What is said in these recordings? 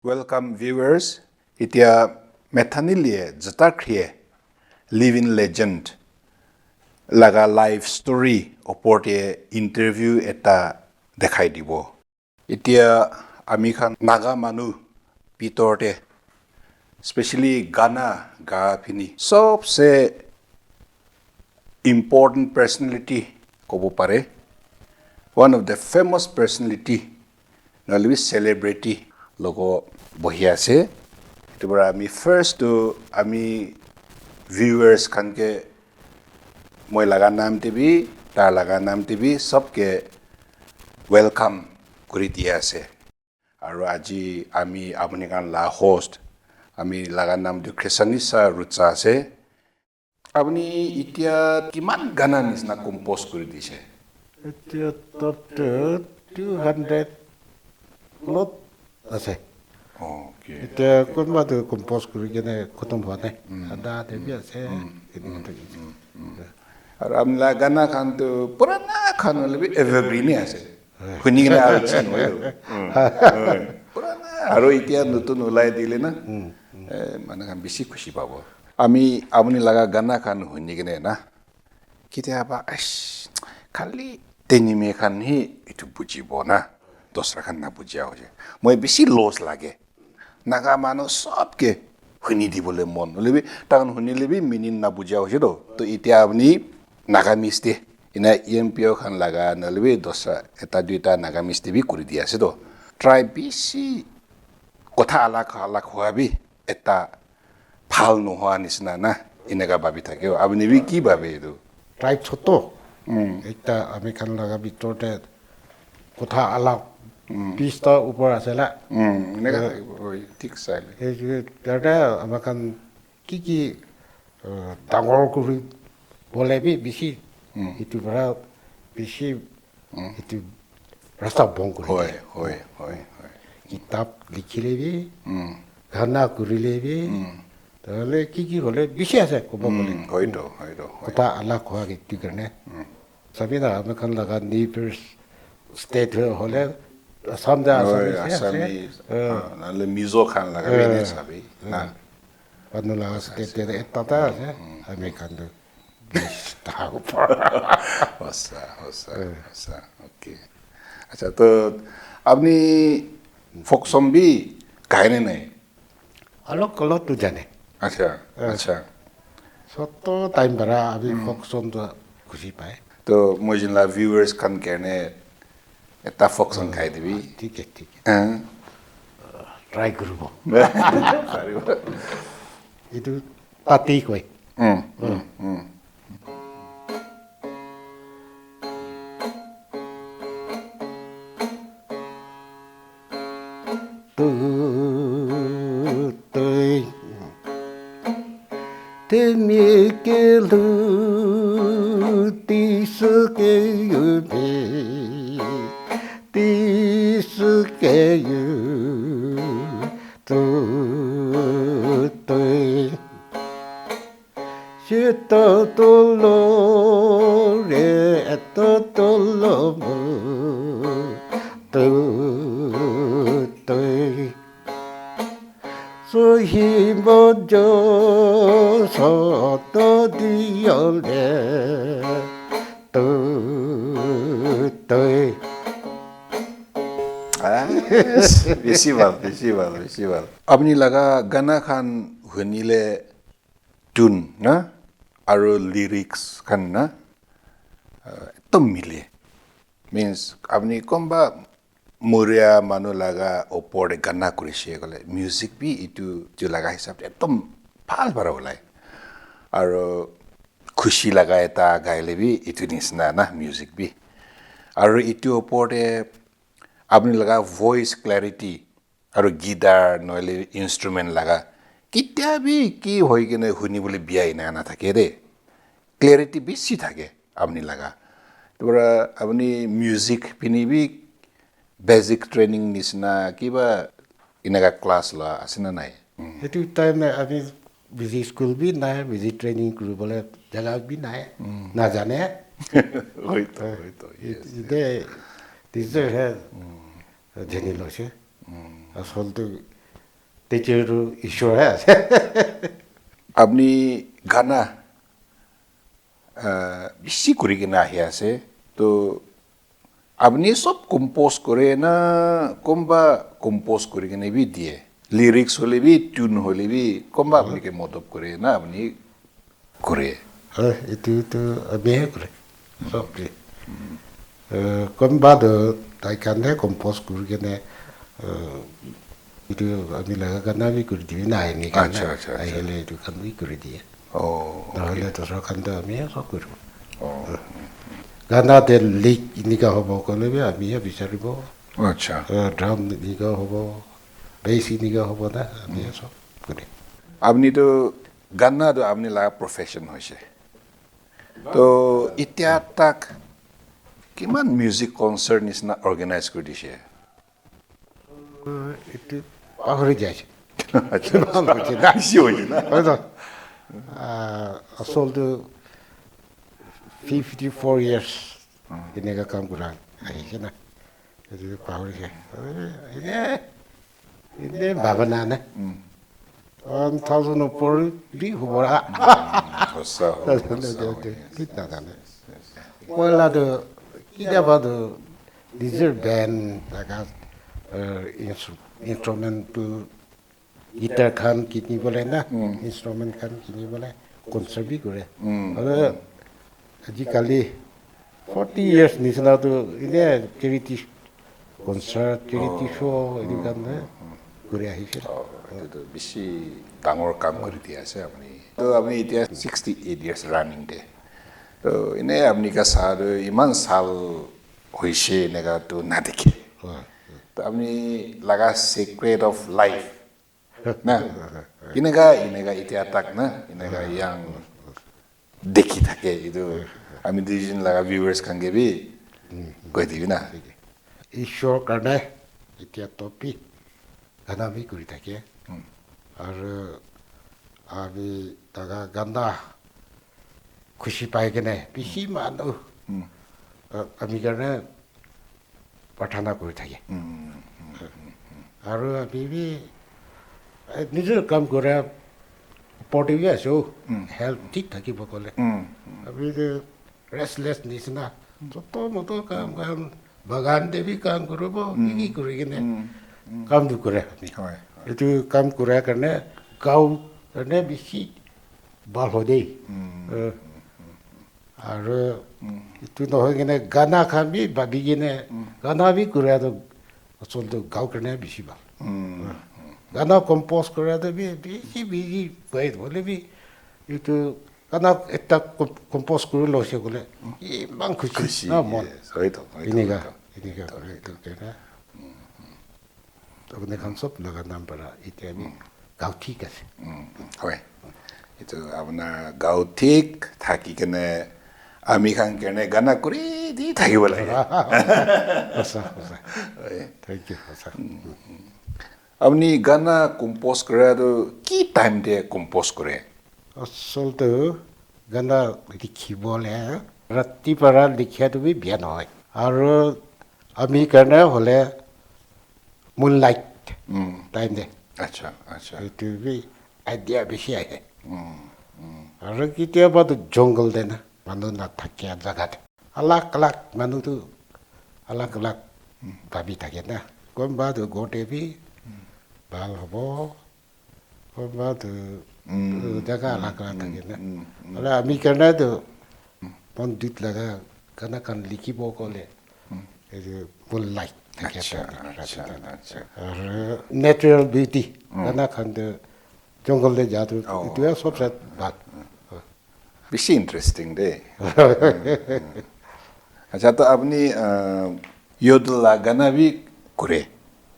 Welcome viewers. Itia Methaneilie Jütakhrie living legend laga life story oporte interview eta dekhai dibo. Itia ami khan Naga manu pitorte especially Ghana ga phini सबसे important personality kobo pare. One of the famous personality nalwi celebrity logo bohia se tibara ami first to ami viewers khan ke moi laga naam tv ta laga naam tv sabke welcome kuri dia se aru aji ami apni kan la host ami laga naam du Krisanisa rutsa se apni itia kiman gana nisna compose kuri dise itia top 200 lot আছে okay এতিয়া কোনবাটো compose কৰি কেনে খতম হোৱা নাই আদা দেবি আছে আৰু আমলা গানা খান তো পুৰানা খান হলে এভাৰগ্ৰিন আছে শুনি কিনে আৰু চিন হয় পুৰানা আৰু এতিয়া নতুন ওলাই দিলে না মানে খান বেছি খুশি পাব আমি আপুনি লাগা গানা খান শুনি কিনে না কেতিয়াবা খালি তেনিমে খান হি ইটো বুজিব না দসরা খান না বুজিয়া হৈ যায় মই বেছি লস লাগে নাগা মানুহ সবকে শুনি দিবলৈ মন হলেবি তান শুনিলেবি মিনিন না বুজিয়া হৈছে তো এতিয়া আপুনি নাগামিস্তি ইনা ইএমপিও খান লাগা নলবি দসরা এটা দুইটা নাগামিস্তি বি কৰি দি আছে তো ট্ৰাই বেছি কথা আলাক হোৱাবি এটা ভাল নোহোৱা নিচিনা না এনেকা ভাবি থাকে আপুনি বি কি ভাবে এইটো ট্রাই ছোট এটা আমি খান লাগা ভিতৰতে কথা আলাপ 20টা ওপৰ আছে না এনেকা ঠিক চাইলে এই তাতে আমাৰ খান কি ডাঙৰ কৰি বলেবি বেছি ইটো পৰা বেছি ইটো ৰাস্তা বং কৰি হয় কিতাপ লিখিলেবি গানা কৰিলেবি তাহলে কি হলে বেছি আছে ক'ব গ'লে হয়তো কথা আলাপ হোৱা এইটো কাৰণে চাবি না আমাৰ খান লাগা news state hole samda asami nale mizo khan laga bene sabi na panula state de etata ase american do bista upar hosa okay acha to apni folk song bhi gaine nahi alok kolot tu jane acha sotto time bara abhi folk song to khushi pae to mojinla viewers kan kene eta folk song khai dibi ठीक है try krubo itu pati koi te mi ke lu ti su ke yu be this can you to shito to lo re to lo to so he mo jo so to di ole to festival apni laga gana khan hunile tune na aro lyrics khan na to mile means apni komba moria manu laga opor gana kurise gole music bi itu jo laga hisab ekdom bhal bara olai aro khushi laga eta gaile bi itu nisna na music bi aro itu opor apni laga voice clarity aru guitar noile instrument laga kitia bi ki hoi kene huni bole biai na thake re clarity bisi thake apni laga tobara apni music pini bi basic training nisna kiba inaga class la asina nai etu time abi busy school bi na busy training kuribole jaga bi na jane hoito ide This is jeni loche. Asol to teacher issue has. আপনি গানা বেশি করে কিনা আহি আছে তো আপনি সব কম্পোজ করে না কোনবা কম্পোজ করে কিনে বি দিয়ে লিরিক্স হলে বি টিউন হলে বি কোনবা আপনাকে মদত করে না আপনি করে itu biaya kure, so kure. Komba do taikan deh kompos kure kene itu kami laga karena kami kure dia naik ni kan, ayahnya itu kan kami kure dia. Nah itu terus kan dah kami so kure. Karena ada leak ini kah hobo kalau dia kami ya bisa ribu. Drum ini kah hobo, bass ini kah hobo dah kami so kure. আপনি তো গানা তো আপনি লাগা profession হয়েছে তো এতিয়া তাক কিমান মিউজিক কনসার্ট নিচিনা অর্গানাইজ কৰি দিছে itu পাহৰি যাইছে বেছি হৈছে না আচলতে 54 years এনেকা কাম কৰা আহিছে না এইটো পাহৰি যায় এনে ভাৱনা না 1000 ওপৰ দি হ'ব সঁচা পইলাটো কেতিয়াবাতো নিজৰ বেণ্ড ইনষ্ট্ৰুমেণ্টটো গিটাৰ খান কিনিবলৈ না ইনষ্ট্ৰুমেণ্ট খান কিনিবলৈ কনচাৰ্ট বি কৰে আৰু আজিকালি 40 years নিচিনাটো এনে চেৰিটি কনচাৰ্ট চেৰিটি শ্ব' এইটো কাৰণে কৰি আহিছিল বেছি ডাঙৰ কাম কৰি দি আছে আপুনি তো আপুনি এতিয়া 68 years ৰানিং দে তো এনে আপুনি কা চাল ইমান চাল হৈছে এনেকাতো নাদেখে তো আপুনি লাগা সিক্ৰেট অফ লাইফ না এনেকা এতিয়া তাক না এনেকা ইয়াং দেখি থাকে এইটো আমি দুইজন লাগা ভিউৱাৰ্ছ খান গেবি কৈ দিবি না ঈশ্বৰৰ কাৰণে এতিয়া টপি গানা বি কৰি থাকে আৰু আমি তাকা গানা খুশি পাই কেনে বেছি মানুহ আমি কাৰণে প্ৰাৰ্থনা কৰি থাকে আৰু আমি বি নিজৰ কাম কৰা ওপৰতে আছোঁ হেল্থ ঠিক থাকিব ক'লে আমি ৰেষ্টলেছ নিচিনা যত মতো কাম বাগান দেৱী কাম কৰিব কি কৰি কিনে কামটো কৰে আমি এইটো কাম কৰাৰ কাৰণে গাঁও কাৰণে বেছি ভাল হয় দেই আৰু এইটো নহয় কিনে গানা খান বি ভাবি কিনে গানা বি কৰাটো আচলতে গাঁও কাৰণে বেছি ভাল গানা কম্প'জ কৰাটো বি বেছি বিজি হ'লে বি এইটো গানা এটা কম্প'জ কৰি লৈছে ক'লে ইমান খুচি ন মন এনেকুৱা কৰে আপুনি খান চব লগা নাম পাৰা এতিয়া আমি গাঁও ঠিক আছে হয় এইটো আপোনাৰ গাঁও ঠিক থাকি কেনে আমি খান কেনে গানা কৰি দি থাকিব লাগে সঁচা সঁচা থেংক ইউ সঁচা আপুনি গানা কম্প'জ কৰাটো কি টাইম দিয়ে কম্প'জ কৰে আচলতে গানা লিখিবলৈ ৰাতিপুৱা লিখাটো বি বেয়া নহয় আৰু আমি কাৰণে হ'লে মুনলাইট টাইম দে আচ্ছা আচ্ছা এইটো বি আইডিয়া বেছি আহে আৰু কেতিয়াবাতো জংঘল দে না মানুহ নাথাকে জেগাত আলাক মানুহটো আলাক ভাবি থাকে না কোনোবাটো গোটেই বি ভাল হ'ব কোনোবাটো জেগা আলাক থাকে না আৰু আমি কাৰণেতো মন্দিৰত লগা গানা খান লিখিব ক'লে এইটো মুনলাইট আৰু নেচাৰেল বিউটি গানা খান জংঘললৈ যাওঁতো এইটোৱে চবচে ভাল বেছি ইণ্টাৰেষ্টিং দেই আচ্ছা তো আপুনি ইয়দলা গানা বি কৰে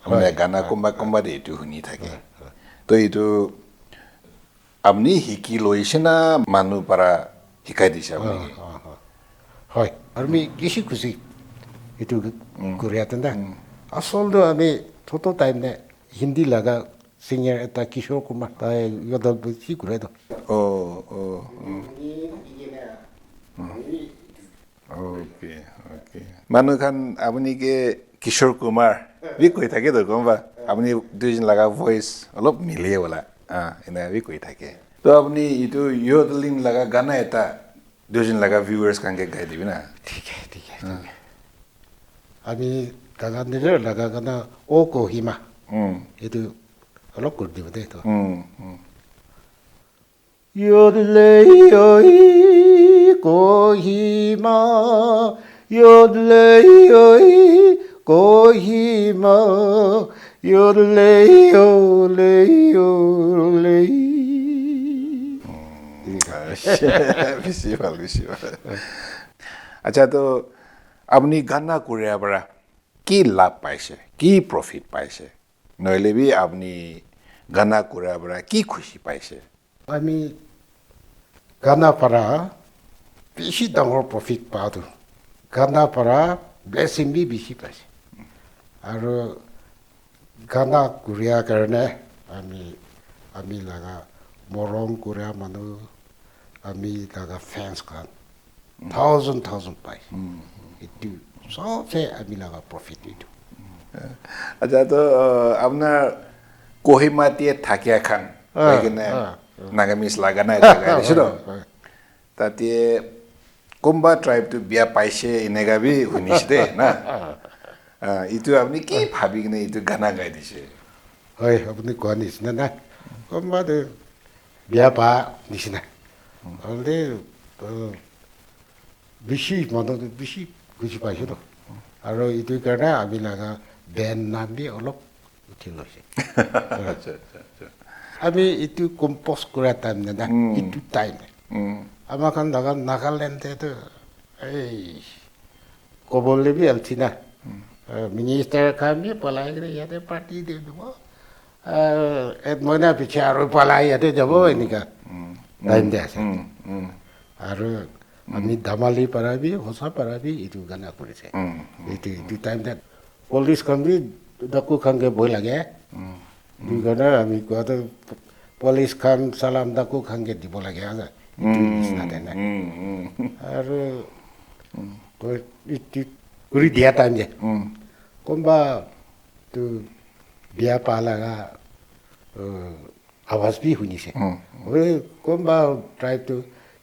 মানে গানা কোনোবা দে এইটো শুনি থাকে তো এইটো আপুনি শিকি লৈছে না মানুহ পৰা শিকাই দিছে আপুনি হয় আৰু আমি বেছি খুচি এইটো কৰি আছে না আচলতে আমি ছোট টাইম নে হিন্দী লগা singer eta Kishore Kumar tai yodal bechi kure do okay মানুহ খান আপুনি কে কিশোৰ কুমাৰ বি কৈ থাকে তো গম পা আপুনি দুজন লগা ভয়েস অলপ মিলে বলা এনে কৈ থাকে তো আপুনি ইটো Yodeling লগা গানা এটা দুজন লগা ভিউয়ার্স কাঙ্গে গাই দিবি না ঠিক আছে আমি গাগানিলে লাগা গানা ও কোহিমা itu অলপ কৰি দিব দে তো Yodeling kohima Yodeling kohima Yodeling বেশি ভালো আচ্ছা তো আপনি গানা করে আবার কি লাভ পাইছে কি প্রফিট পাইছে নইলে বি আপনি গানা করে আবার কি খুশি পাইছে আমি গানা para বেশি ডাঙৰ প্ৰফিট পাওঁতো গানা para ব্লেছিং বি বেছি পাইছে আৰু গানা কৰিয়াৰ কাৰণে আমি লাগা মৰম কৰা মানুহ আমি লাগা ফেন্স খান থাউজেণ্ড পাই এইটো সবচে আমি লাগা প্ৰফিট এইটো আচ্ছা তো আপনার কোহিমাটিয়ে থাকিয়া খান এখানে নাগামিজ লাগানা এটা গাইছিল তাতে কোনবা ট্রাইব তো বিয়া পাইছে এনেগাবি শুনিছে দে না ইটো আপনি কি ভাবি কিনে ইটো গানা গাই দিছে হয় আপুনি কোৱা নিচিনা না কোনবা বিয়া পা নিচিনা অলৰে বেছি মানুহ বেছি বুজি পাইছো তো আৰু এইটো কাৰণে আমি লাগা বেন নাম বি অলপ উঠি লৈছে আমি এইটো কম্পোজ কৰা টাইম না এইটো টাইম আমাৰ খান লাগা নাগালেণ্ডেতো এই ক'বলৈ বি আলছি না মিনিষ্টাৰ খান বি পলাই কিনে ইয়াতে পাৰ্টি দি দিব এক মহিনা পিছে আৰু পলাই ইয়াতে যাব এনেকা টাইম দে আছে আৰু আমি দামালি পাৰাবি সঁচা পাৰাবি এইটো গানা কৰিছে এইটো টাইম দে পুলিচ খান বি ডাকু খানকে ভয় লাগে দুই কাৰণে আমি কোৱাটো পুলিচ খান চালাম ডাকু খানকে দিব লাগে এইটো নিচিনা দে নাই আৰু কৰি দিয়া টাইম যে কোনবা তো বিয়া পা লাগা আৱাজ বি শুনিছে কোনবা ট্ৰাইবটো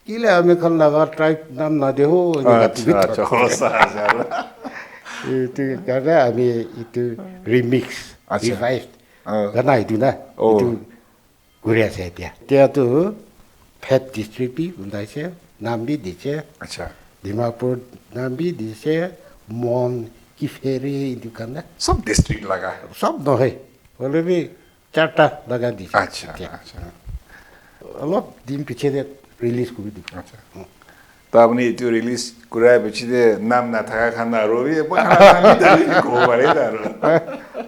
কিলে আমি খান লাগা ট্ৰাইব নাম না দেহো এইটো কাৰণে আমি এইটো ৰিমিক্স ৰিভাইভ গানা এইটো না এইটো ঘূৰি আছে এতিয়াতো ফেট ডিষ্ট্ৰিক্ট বি ওলাইছে নাম বি দিছে আচ্ছা ডিমাপুৰ নাম বি দিছে মন কিফেৰি এইটো কাৰণে সব ডিস্ট্রিক্ট লাগা সব নহয় হ'লে বি 4টা লাগা দিছে আচ্ছা আচ্ছা অলপ দিন পিছে ৰিলিজ কৰি দিব আচ্ছা তো আপনি ইটো ৰিলিজ কৰাৰ পিছনে নাম না থাকা খান আৰ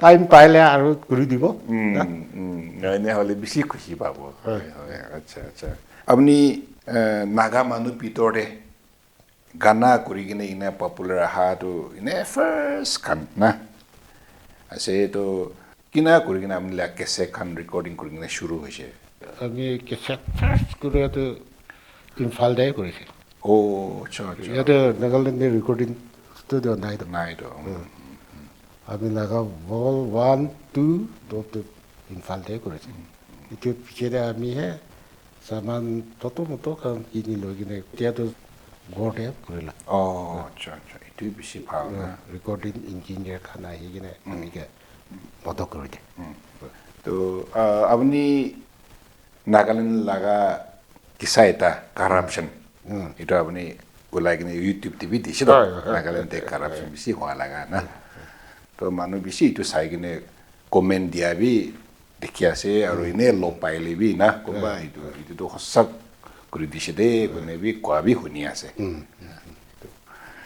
টাইম পাইলে আৰু কৰি দিব এনে হলে বেশি খুশি পাব আচ্ছা আচ্ছা আপনি নাগা মানুহ ভিতৰতে গানা কৰি কিনে ইনে পপুলাৰ আহাটো ইনে ফাৰ্ষ্ট খান না আছে তো কিনা কৰি কিনে আপনি কেছে খান ৰেকৰ্ডিং কৰি কিনে শুৰু হৈছে আমি কেছেট ফাৰ্ষ্ট কৰাটো ইম্ফাল দাই কৰিছে আচ্ছা আচ্ছা ইয়াতে নাগালেণ্ডে ৰেকৰ্ডিং ষ্টুডিঅ' নাই তো আমি লাগা বল 1 2 তো ইম্ফাল দাই কৰিছে এইটো পিছতে আমিহে সামান তত কাম কিনি লৈ কিনে এতিয়াতো ঘৰতে কৰিলা আচ্ছা আচ্ছা এইটো বেছি ভাল না ৰেকৰ্ডিং ইঞ্জিনিয়াৰ খান আহি কিনে এনেকৈ মদত কৰি দিয়ে তো আপনি নাগালেণ্ড লাগা কিসা এটা কারাপশন এটা আপনি ওলাই কিনে ইউটিউব টিভি দিছে তো নাগালেণ্ডে কারাপশন বেশি হওয়া লাগা না তো মানুহ বেশি এইটো চাই কিনে কমেন্ট দিয়া বি দেখি আছে আৰু এনে লগ পাইলে বি না কোনোবা এইটো সঁচা কৰি দিছে দেই কোনে বি কোৱা বি শুনি আছে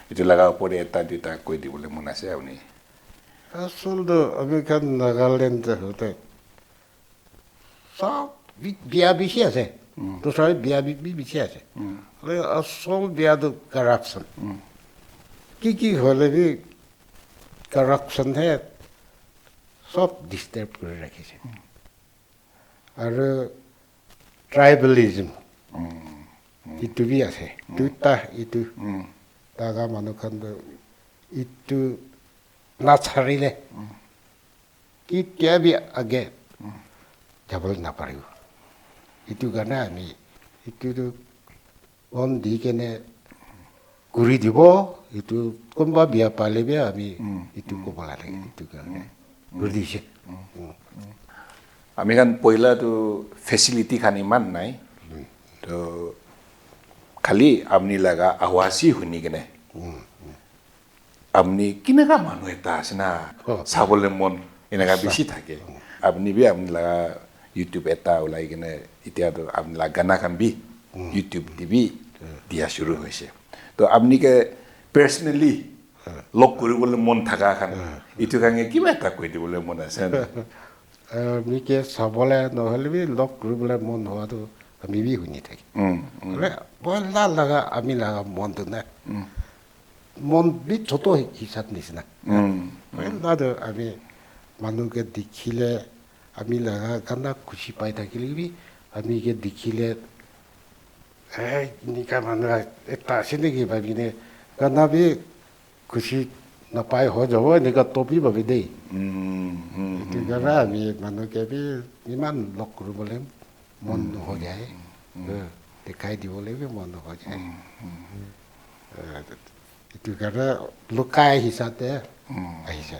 এইটো লাগা ওপৰে এটা দুটা কৈ দিবলৈ মন আছে আপুনি আচলতে আমি খান নাগালেণ্ড হতে সব বিয়া বেছি আছে তো সবাই বিয়া বেছি আছে আসল বিয়াটো কারাপশন কি হলে বি কারাপশন হে সব ডিস্টার্ব করে রাখিছে আৰু ট্ৰাইবেলিজম ইটো বি আছে দুটা ইটো নাগা মানুহখন ইটো নাচাৰিলে কেতিয়া বি আগে যাবলৈ নাপাৰিব এইটো কাৰণে আমি এইটো মন দি কেনে কৰি দিব এইটো কোনোবা বিয়া পালেবি আমি এইটো ক'ব লাগে এইটো কাৰণে বুজিছে আমি খান পহিলাটো ফেচিলিটি খান ইমান নাই তো খালি আপনি লাগা আৱাসী শুনি কেনে আপনি কেনেকা মানুহ এটা আছে না চাবলৈ মন এনেকা বেছি থাকে আপনি লাগা ইউটিউব এটা ওলাই কেনে এতিয়াতো আপনি লাগা গানা খান বি ইউটিউব টিভি দিয়া শুরু হৈছে তো আপনি কে পার্সোনালি লগ কৰিবলৈ মন থাকা খান ইটো কাৰণে কিবা এটা কৈ দিবলৈ মন আছে মিকে চাবলৈ নহ'লে বি লগ কৰিবলৈ মন হোৱাটো আমি বি শুনি থাকি পইলা লাগা আমি লাগা মনটো নাই মন বি ছোট হিচাপ নিচিনা পইলাটো আমি মানুহকে দেখিলে আমি লাগা গানা খুশি পাই থাকিলে বি আমি কে দেখিলে নিকা মানুহ এটা আছে নেকি ভাবিনে গানা বি খুশি নাপাই হৈ যাব এনেকুৱা টপি ভাবি দেই এইটো কাৰণে আমি মানুহকে বি ইমান লগ কৰিবলৈ মন হৈ যায় দেখাই দিবলৈ বি মন হৈ যায় এইটো কাৰণে লুকাই হিচাপে আহিছে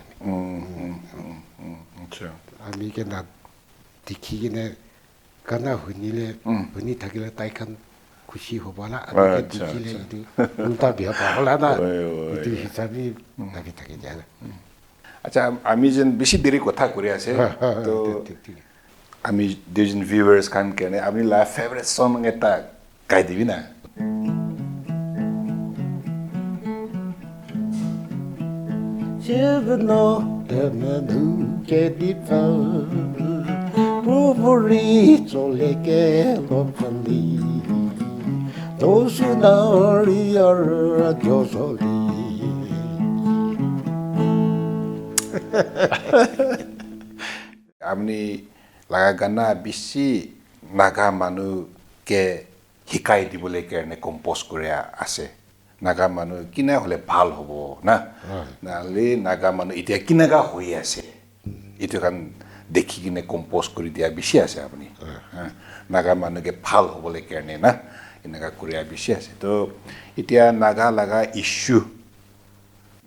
আমি কে না দেখি কিনে গানা শুনি থাকিলে তাইখান খুশি হ'ব না আমি দেখিলে এইটো উল্টা বিয়া পাবলা না এইটো হিচাপে লাগি থাকি যায় আচ্ছা আমি যেন বেশি দেরি কথা করে আছে তো আমি দুজন ভিউয়ার্স খান কেনে আপনি লা ফেভারিট সং এটা গাই দিবি না Chevno temenu ke dipa Provori soleke lopandi Tosunari ara josoli আপনি লাগা গানা বেশি নাগা মানুহ কে শিকাই দিবলৈ কাৰণে কম্পোজ কৰি আছে নাগা মানুহ কিনা হলে ভাল হ'ব না নালে নাগা মানুহ এতিয়া কিনাগা হৈ আছে এইটো কান দেখি কিনে কম্পোজ কৰি দিয়া বেছি আছে আপুনি নাগা মানুহকে ভাল হ'বলৈ কাৰণে না এনেকা কৰি বেছি আছে তো এতিয়া নাগা লাগা ইস্যু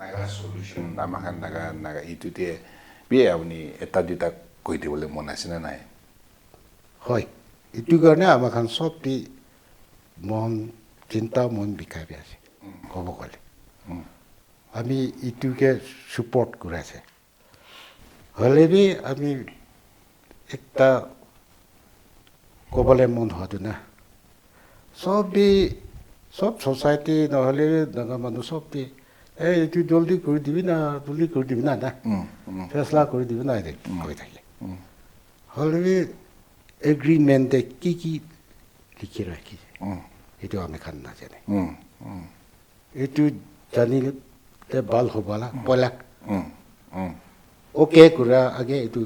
নাগা সলিউশন আমাক নাগা এইটোতে বি আপুনি এটা দুটা কৈ দিবলৈ মন আছে না নাই হয় এইটো কাৰণে আমাক চবটি মন চিন্তা মন বিকাই আছে ক'ব গ'লে আমি ইটোকে support কৰি আছে হ'লে বি আমি একটা ক'বলৈ মন হোৱাটো না সব সোসাইটি নহ'লে ডাঙৰ মানুহ সবটি এইটো জলদি কৰি দিবি না না ফেচলা কৰি দিবি না কৈ থাকে হ'লে বি এগ্ৰিমেণ্টে কি লিখি ৰাখিছে এইটো আমি খান নাজানে এইটো জানিলে ভাল হ'বলা পইলা অ'কে কৰা আগে এইটো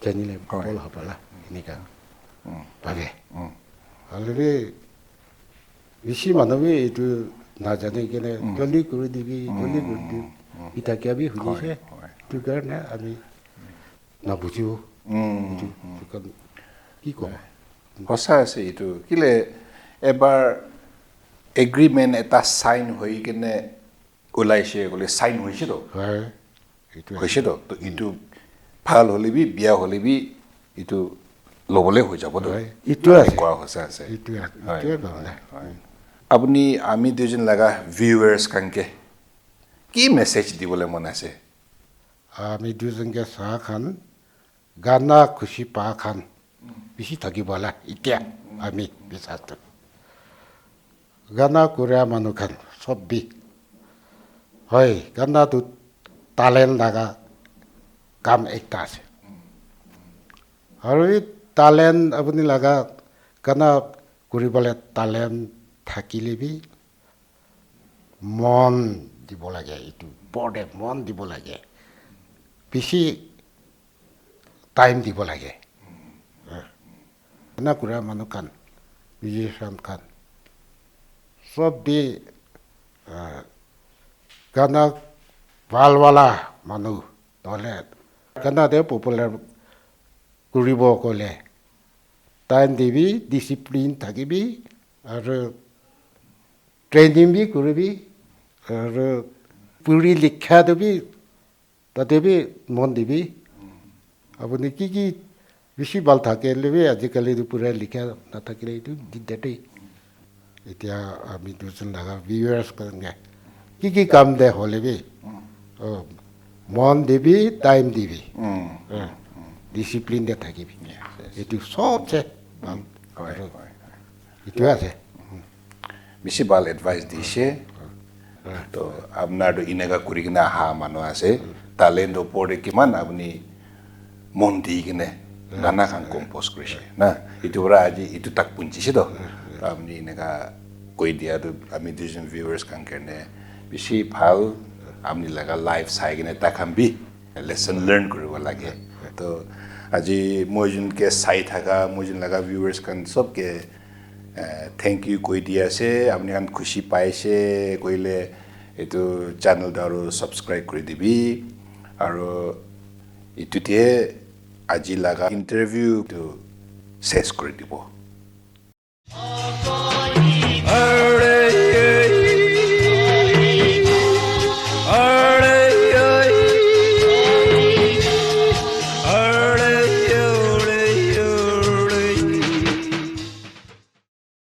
জানিলে ভাল হ'বলা এনেকুৱা ভাবে হ'লে বেছি মানুহে এইটো নাজানে কেনে জলদি কৰি দিবি ইটাকে আমি শুনিছে এইটো কাৰণে আমি নাবুজিও কি ক'ব সঁচা আছে এইটো কিলে এবাৰ এগ্ৰিমেণ্ট এটা চাইন হৈ কেনে ওলাইছে বোলে চাইন হৈছেতো হৈছেতো তো এইটো ভাল হ'লে বি বিয়া হ'লে বি এইটো ল'বলৈ হৈ যাবতো কোৱা সঁচা আছে আপুনি আমি দুজন লাগা ভিউৱাৰ্ছ কানকে কি মেছেজ দিবলৈ মন আছে আমি দুজনকে চাহ খান গানা খুচি পা খান বেছি থাকিবলা এতিয়া আমি বিচাৰটো গানা কৰা মানুহ খান চববি হয় গানাটোত টালেণ্ট লাগা কাম একটা আছে আৰু এই টালেণ্ট আপুনি লাগা গানা কৰিবলৈ টালেণ্ট থাকিলে বি মন দিব লাগে এইটো বৰদে মন দিব লাগে বেছি টাইম দিব লাগে গানা কৰা মানুহ খান মিউজিচিয়ান খান সববি গানা ভালৱালা মানুহ নহ'লে Kanada popular kuribo kole time dibi discipline thakibi aru training bi kuribi aru puri likha debi tatebi mon dibi apuni ki বেছি ভাল থাকে লেবে আজিকালি পুরা লিখা না থাকিলে এইটো দিগদাৰেই এতিয়া আমি দুজন নাগা ভিউয়ার্স করেন কি কাম দে হলেবি মন দিবি টাইম দিবি ডিসিপ্লিন দে থাকিবি এইটো সবচে ভাল এইটো আছে বেছি ভাল এডভাইস দিছে তো আপনার ইনেগা করি কিনা হা মানুষ আছে ট্যালেন্ট ওপরে কিমান আপনি মন দি কিনে গানা খান কম্পোজ কৰিছে না এইটো পৰা আজি এইটো তাক পুঞ্জিছে তো আপনি এনেকা কৈ দিয়া তো আমি দুজন ভিউয়ার্স কান কাৰণে বেছি ভাল আপনি লাগা লাইভ চাই কিনে তাক বি লেসন লার্ন কৰিব লাগে তো আজি মই যোনকে চাই থাকা মই যোন লাগা ভিউয়ার্স কান সবকে থ্যাংক ইউ কৈ দিয়া আছে আপনি কান খুশি পাইছে কইলে এইটো চ্যানেল আৰু সাবস্ক্ৰাইব কৰি দিবি আৰু ইটোতে আজি লাগা ইন্টাৰভিউ তো শেষ কৰে দিব